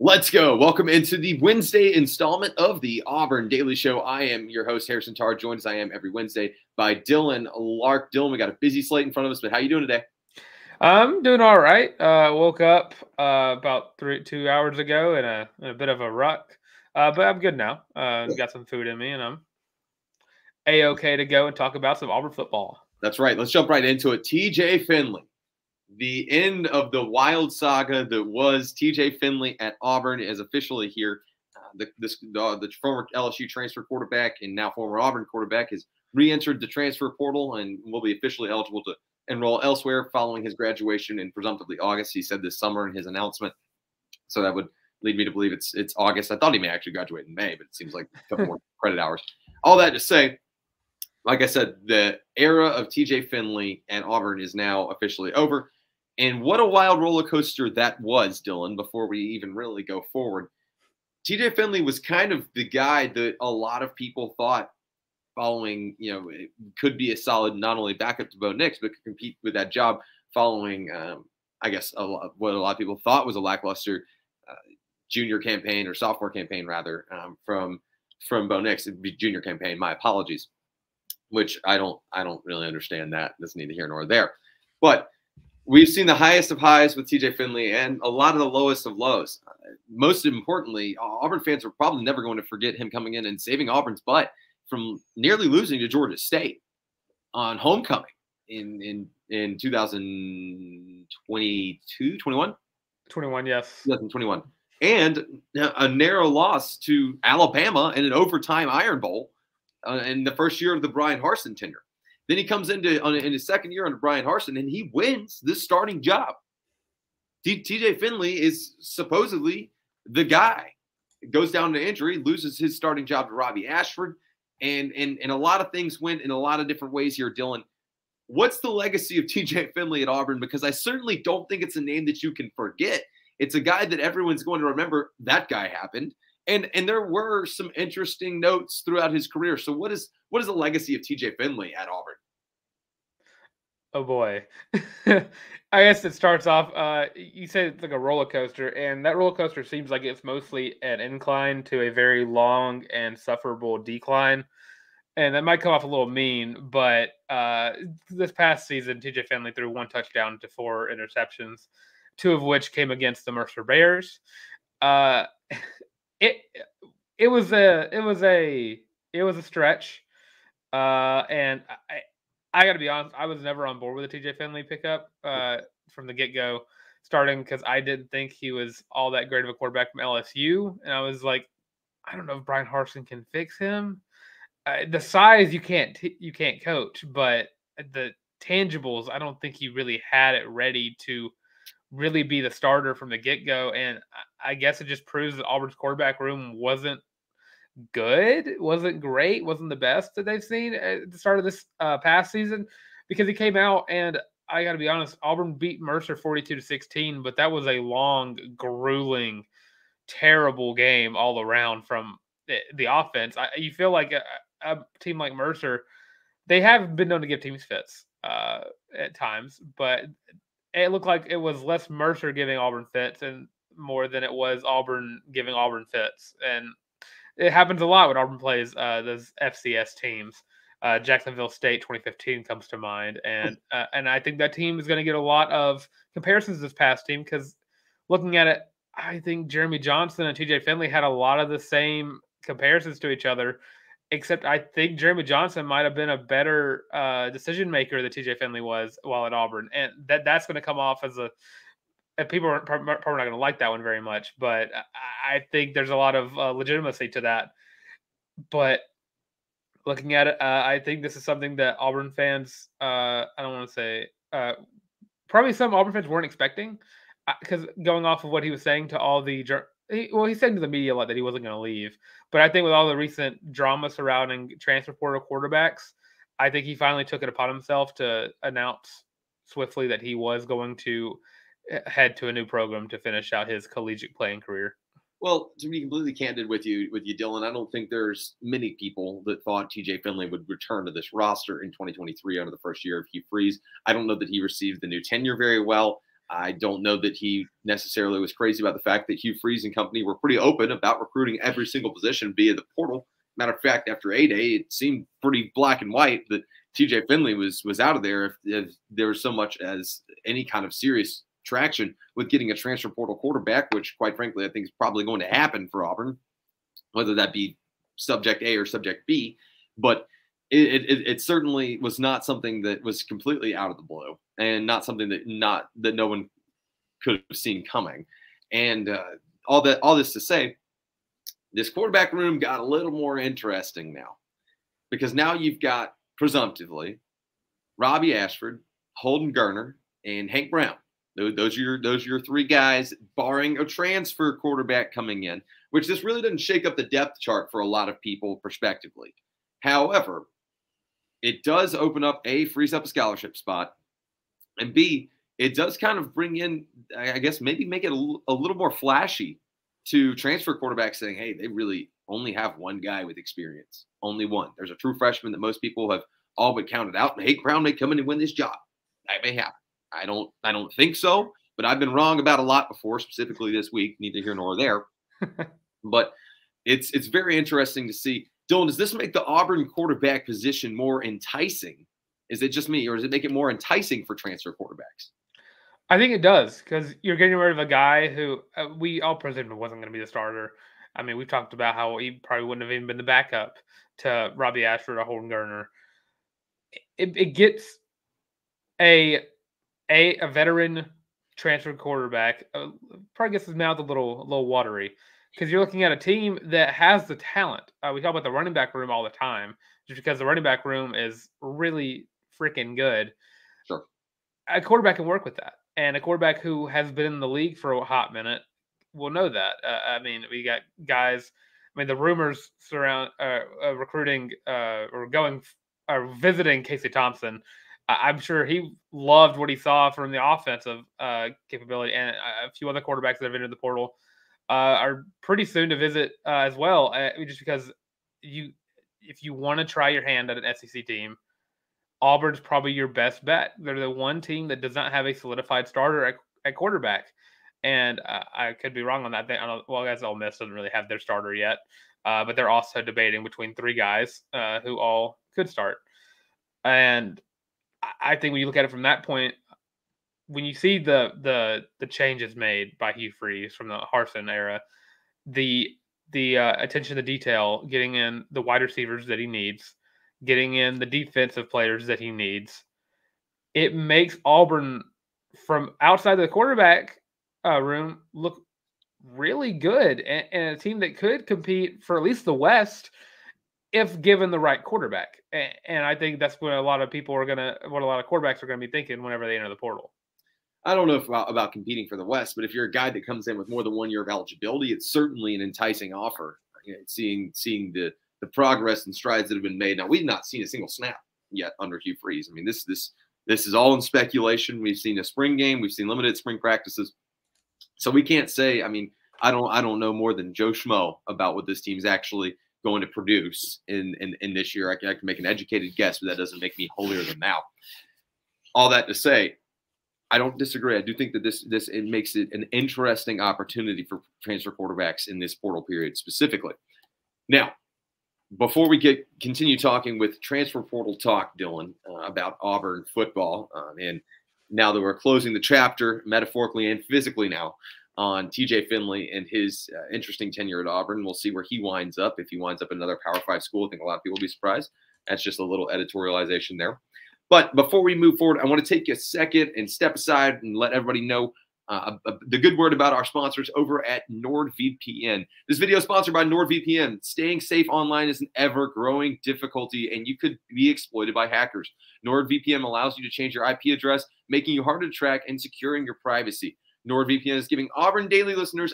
Let's go. Welcome into the Wednesday installment of the Auburn Daily Show. I am your host, Harrison Tarr, joined as I am every Wednesday by Dylan Larck. Dylan, we got a busy slate in front of us, but how you doing today? I'm doing all right. Woke up about 2 hours ago in a bit of a ruck, but I'm good now. Got some food in me, and I'm A-okay to go and talk about some Auburn football. That's right. Let's jump right into it. TJ Finley. The end of the wild saga that was TJ Finley at Auburn is officially here. The former LSU transfer quarterback and now former Auburn quarterback has re-entered the transfer portal and will be officially eligible to enroll elsewhere following his graduation in presumptively August. He said this summer in his announcement. So that would lead me to believe it's August. I thought he may actually graduate in May, but it seems like a couple more credit hours. All that to say, like I said, the era of TJ Finley at Auburn is now officially over. And what a wild roller coaster that was, Dylan, before we even really go forward. TJ Finley was kind of the guy that a lot of people thought following, it could be a solid not only backup to Bo Nix, but could compete with that job following, what a lot of people thought was a lackluster junior campaign or sophomore campaign, rather, from Bo Nix. It'd be junior campaign. My apologies, which I don't really understand that. That's neither here nor there. But we've seen the highest of highs with TJ Finley and a lot of the lowest of lows. Most importantly, Auburn fans are probably never going to forget him coming in and saving Auburn's butt from nearly losing to Georgia State on homecoming in 2022, 21? 21, yes. 2021. And a narrow loss to Alabama in an overtime Iron Bowl in the first year of the Brian Harsin tenure. Then he comes in his second year under Brian Harsin, and he wins this starting job. TJ Finley is supposedly the guy. Goes down to injury, loses his starting job to Robbie Ashford, and a lot of things went in a lot of different ways here, Dylan. What's the legacy of TJ Finley at Auburn? Because I certainly don't think it's a name that you can forget. It's a guy that everyone's going to remember. That guy happened. And there were some interesting notes throughout his career. So what is the legacy of TJ Finley at Auburn? Oh boy. I guess it starts off, you say it's like a roller coaster, and that roller coaster seems like it's mostly an incline to a very long and sufferable decline. And that might come off a little mean, but this past season, TJ Finley threw 1 touchdown to 4 interceptions, 2 of which came against the Mercer Bears. It was a stretch, and I got to be honest, I was never on board with the TJ Finley pickup from the get-go, starting because I didn't think he was all that great of a quarterback from LSU, and I was like, I don't know if Brian Harsin can fix him. The size you can't coach, but the tangibles, I don't think he really had it ready to really be the starter from the get-go, and I guess it just proves that Auburn's quarterback room wasn't good, wasn't great, wasn't the best that they've seen at the start of this past season, because he came out, and I got to be honest, Auburn beat Mercer 42-16, but that was a long, grueling, terrible game all around from the offense. You feel like a team like Mercer, they have been known to give teams fits at times, but it looked like it was less Mercer giving Auburn fits and more than it was Auburn giving Auburn fits. And it happens a lot when Auburn plays those FCS teams. Jacksonville State 2015 comes to mind. And I think that team is going to get a lot of comparisons to this past team, because looking at it, I think Jeremy Johnson and TJ Finley had a lot of the same comparisons to each other, except I think Jeremy Johnson might have been a better decision maker than TJ Finley was while at Auburn. And that's going to come off as and people are probably not going to like that one very much, but I think there's a lot of legitimacy to that. But looking at it, I think this is something that Auburn fans, I don't want to say, probably some Auburn fans weren't expecting, because going off of what he was saying to all the he's saying to the media a lot that he wasn't going to leave. But I think with all the recent drama surrounding transfer portal quarterbacks, I think he finally took it upon himself to announce swiftly that he was going to head to a new program to finish out his collegiate playing career. Well, to be completely candid with you, Dylan, I don't think there's many people that thought TJ Finley would return to this roster in 2023 under the first year of Hugh Freeze. I don't know that he received the new tenure very well. I don't know that he necessarily was crazy about the fact that Hugh Freeze and company were pretty open about recruiting every single position via the portal. Matter of fact, after A-Day, it seemed pretty black and white that TJ Finley was out of there if there was so much as any kind of serious traction with getting a transfer portal quarterback, which, quite frankly, I think is probably going to happen for Auburn, whether that be subject A or subject B. But it certainly was not something that was completely out of the blue, and not something that no one could have seen coming. And all this to say, this quarterback room got a little more interesting now, because now you've got presumptively Robbie Ashford, Holden Geriner, and Hank Brown. Those are your three guys, barring a transfer quarterback coming in, which this really doesn't shake up the depth chart for a lot of people prospectively. However, it does open up, A, frees up a scholarship spot, and B, it does kind of bring in, I guess, maybe make it a little more flashy to transfer quarterbacks, saying, hey, they really only have one guy with experience, only one. There's a true freshman that most people have all but counted out, and Hank Brown may come in and win this job. That may happen. I don't think so, but I've been wrong about a lot before, specifically this week, neither here nor there. But it's very interesting to see. Dylan, does this make the Auburn quarterback position more enticing? Is it just me, or does it make it more enticing for transfer quarterbacks? I think it does, because you're getting rid of a guy who we all presumed wasn't going to be the starter. I mean, we've talked about how he probably wouldn't have even been the backup to Robbie Ashford or Holden Geriner. It gets a veteran transfer quarterback, probably gets his mouth a little watery, because you're looking at a team that has the talent. We talk about the running back room all the time, just because the running back room is really freaking good. Sure. A quarterback can work with that, and a quarterback who has been in the league for a hot minute will know that. I mean, we got guys. I mean, the rumors surround recruiting or visiting Casey Thompson. I'm sure he loved what he saw from the offensive capability, and a few other quarterbacks that have entered the portal are pretty soon to visit as well. Just because if you want to try your hand at an SEC team, Auburn's probably your best bet. They're the one team that does not have a solidified starter at quarterback, and I could be wrong on that. Well, guys, Ole Miss doesn't really have their starter yet, but they're also debating between three guys who all could start. And I think when you look at it from that point, when you see the changes made by Hugh Freeze from the Harsin era, the attention to detail, getting in the wide receivers that he needs, getting in the defensive players that he needs, it makes Auburn from outside the quarterback room look really good, and a team that could compete for at least the West if given the right quarterback. And I think that's what a lot of quarterbacks are gonna be thinking whenever they enter the portal. I don't know about competing for the West, but if you're a guy that comes in with more than 1 year of eligibility, it's certainly an enticing offer. Seeing the progress and strides that have been made. Now, we've not seen a single snap yet under Hugh Freeze. I mean, this is all in speculation. We've seen a spring game. We've seen limited spring practices. So we can't say, I mean, I don't know more than Joe Schmo about what this team's actually going to produce in this year. I can make an educated guess, but that doesn't make me holier than thou. All that to say, I don't disagree. I do think that it makes it an interesting opportunity for transfer quarterbacks in this portal period specifically. Now, before we continue talking with transfer portal talk, Dylan, about Auburn football, and now that we're closing the chapter metaphorically and physically now on TJ Finley and his interesting tenure at Auburn, we'll see where he winds up. If he winds up in another Power 5 school, I think a lot of people will be surprised. That's just a little editorialization there. But before we move forward, I want to take a second and step aside and let everybody know the good word about our sponsors over at NordVPN. This video is sponsored by NordVPN. Staying safe online is an ever-growing difficulty, and you could be exploited by hackers. NordVPN allows you to change your IP address, making you harder to track and securing your privacy. NordVPN is giving Auburn Daily listeners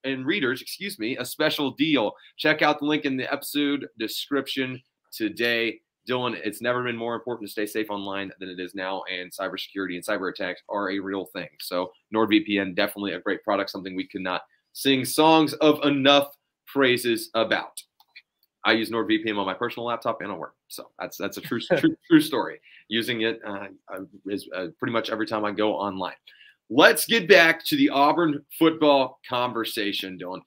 and readers, a special deal. Check out the link in the episode description today. Dylan, it's never been more important to stay safe online than it is now, and cybersecurity and cyber attacks are a real thing. So NordVPN, definitely a great product, something we cannot sing songs of enough praises about. I use NordVPN on my personal laptop and on work, so that's a true story. Using it is pretty much every time I go online. let's get back to the Auburn football conversation, Dylan.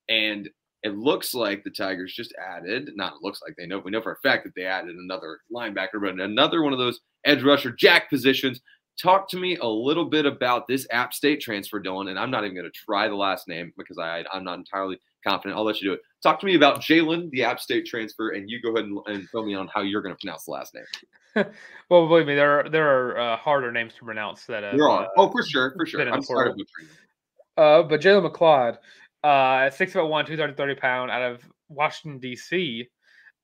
And it looks like the Tigers just added, not it looks like, we know for a fact that they added another linebacker, but another one of those edge rusher jack positions. Talk to me a little bit about this App State transfer, Dylan, and I'm not even going to try the last name because I'm not entirely confident. I'll let you do it. Talk to me about Jalen, the App State transfer, and you go ahead and fill me on how you're going to pronounce the last name. Well, believe me, there are harder names to pronounce that. There are. Oh, for sure. I'm sorry. But Jalen McLeod, 6'1", 230 pound, out of Washington D.C.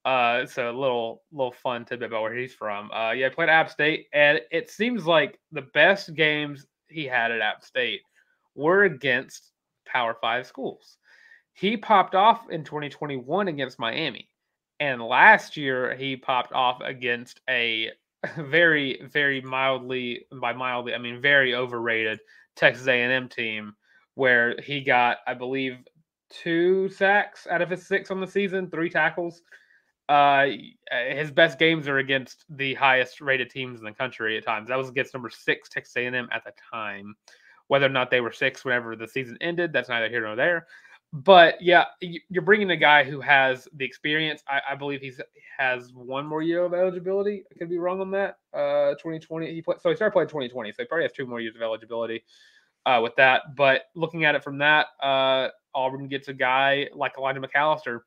So a little fun tidbit about where he's from. Yeah, played at App State, and it seems like the best games he had at App State were against Power 5 schools. He popped off in 2021 against Miami, and last year he popped off against a very, very mildly, by mildly I mean very overrated Texas A&M team, where he got, I believe, 2 sacks out of his 6 on the season, 3 tackles. His best games are against the highest rated teams in the country at times. That was against number 6 Texas A&M at the time. Whether or not they were 6 whenever the season ended, that's neither here nor there. But yeah, you're bringing a guy who has the experience. I believe he has 1 more year of eligibility. I could be wrong on that. 2020, he started playing 2020, so he probably has 2 more years of eligibility with that. But looking at it from that, Auburn gets a guy like Elijah McAllister,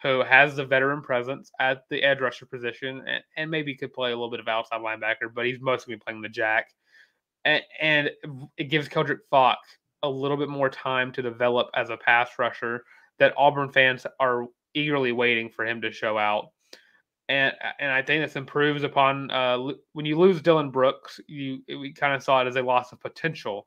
who has the veteran presence at the edge rusher position, and maybe could play a little bit of outside linebacker, but he's mostly playing the jack. And it gives Keldrick Falk a little bit more time to develop as a pass rusher that Auburn fans are eagerly waiting for him to show out. And I think this improves upon when you lose Dylan Brooks, we kind of saw it as a loss of potential.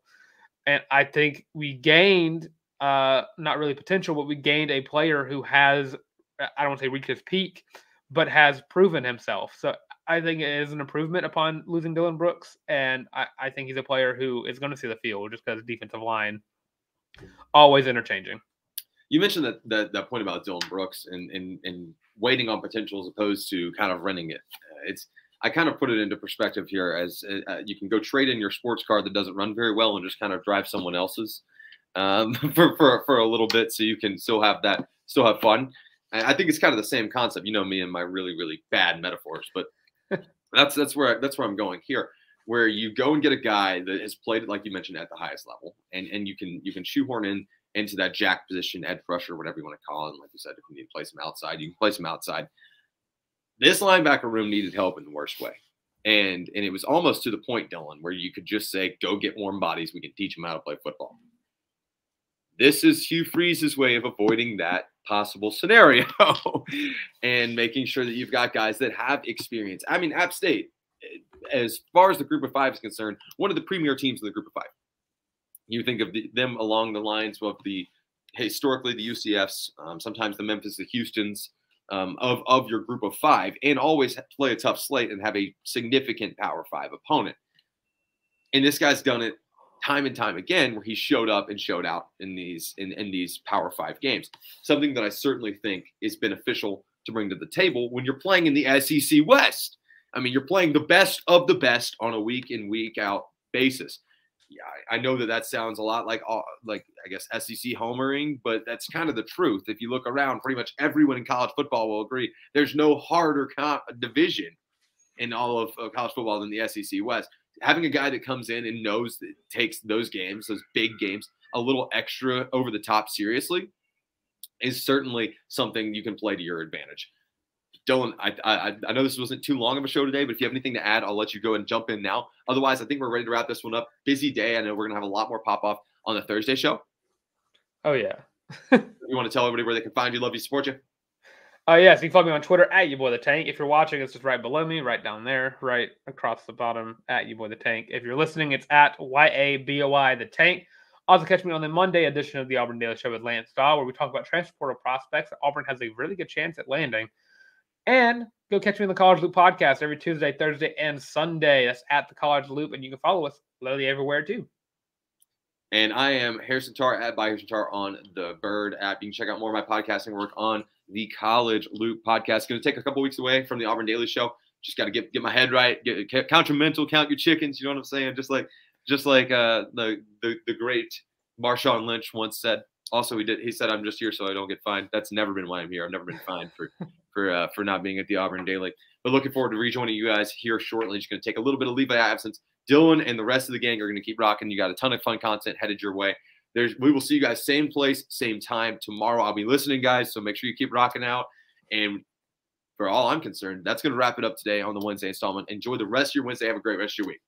And I think we gained not really potential, but we gained a player who has, I don't want to say reached his peak, but has proven himself. So I think it is an improvement upon losing Dylan Brooks, and I think he's a player who is going to see the field just because defensive line always interchanging. You mentioned that point about Dylan Brooks and waiting on potential as opposed to kind of renting it. I kind of put it into perspective here as you can go trade in your sports car that doesn't run very well and just kind of drive someone else's for a little bit, so you can still have fun. I think it's kind of the same concept. You know me and my really, really bad metaphors, but that's where I'm going here, where you go and get a guy that has played, like you mentioned, at the highest level, and you can shoehorn into that jack position, edge rusher, whatever you want to call it. And like you said, if you need to place him outside, you can place him outside. This linebacker room needed help in the worst way, and it was almost to the point, Dylan, where you could just say, "Go get warm bodies. We can teach them how to play football." This is Hugh Freeze's way of avoiding that possible scenario and making sure that you've got guys that have experience. I mean, App State, as far as the group of 5 is concerned, one of the premier teams in the group of 5. You think of them along the lines of historically the UCFs, sometimes the Memphis, the Houstons of your group of 5, and always play a tough slate and have a significant Power 5 opponent. And this guy's done it time and time again, where he showed up and showed out in these Power 5 games. Something that I certainly think is beneficial to bring to the table when you're playing in the SEC West. I mean, you're playing the best of the best on a week in, week out basis. Yeah, I know that sounds a lot like I guess SEC homering, but that's kind of the truth. If you look around, pretty much everyone in college football will agree there's no harder division in all of college football than the SEC West. Having a guy that comes in and knows that takes those games, those big games, a little extra over the top seriously is certainly something you can play to your advantage. Dylan, I know this wasn't too long of a show today, but if you have anything to add, I'll let you go and jump in now. Otherwise, I think we're ready to wrap this one up. Busy day. I know we're going to have a lot more pop-off on the Thursday show. Oh, yeah. You want to tell everybody where they can find you, love you, support you? Yes, you can follow me on Twitter at YouBoyTheTank. If you're watching, it's just right below me, right down there, right across the bottom at YouBoyTheTank. If you're listening, it's at YABOYTheTank. Also catch me on the Monday edition of the Auburn Daily Show with Lance Dahl, where we talk about transfer portal prospects that Auburn has a really good chance at landing. And go catch me on the College Loop podcast every Tuesday, Thursday, and Sunday. That's at the College Loop, and you can follow us literally everywhere too. And I am Harrison Tarr at Harrison Tarr on the Bird app. You can check out more of my podcasting work on the College Loop podcast. It's going to take a couple weeks away from the Auburn Daily Show. Just got to get my head right, count your mental, count your chickens. You know what I'm saying? Just like Just like the great Marshawn Lynch once said. Also, he said, "I'm just here so I don't get fined." That's never been why I'm here. I've never been fined for not being at the Auburn Daily. But looking forward to rejoining you guys here shortly. Just going to take a little bit of leave of absence. Dylan and the rest of the gang are going to keep rocking. You got a ton of fun content headed your way. We will see you guys same place, same time tomorrow. I'll be listening, guys, so make sure you keep rocking out. And for all I'm concerned, that's going to wrap it up today on the Wednesday installment. Enjoy the rest of your Wednesday. Have a great rest of your week.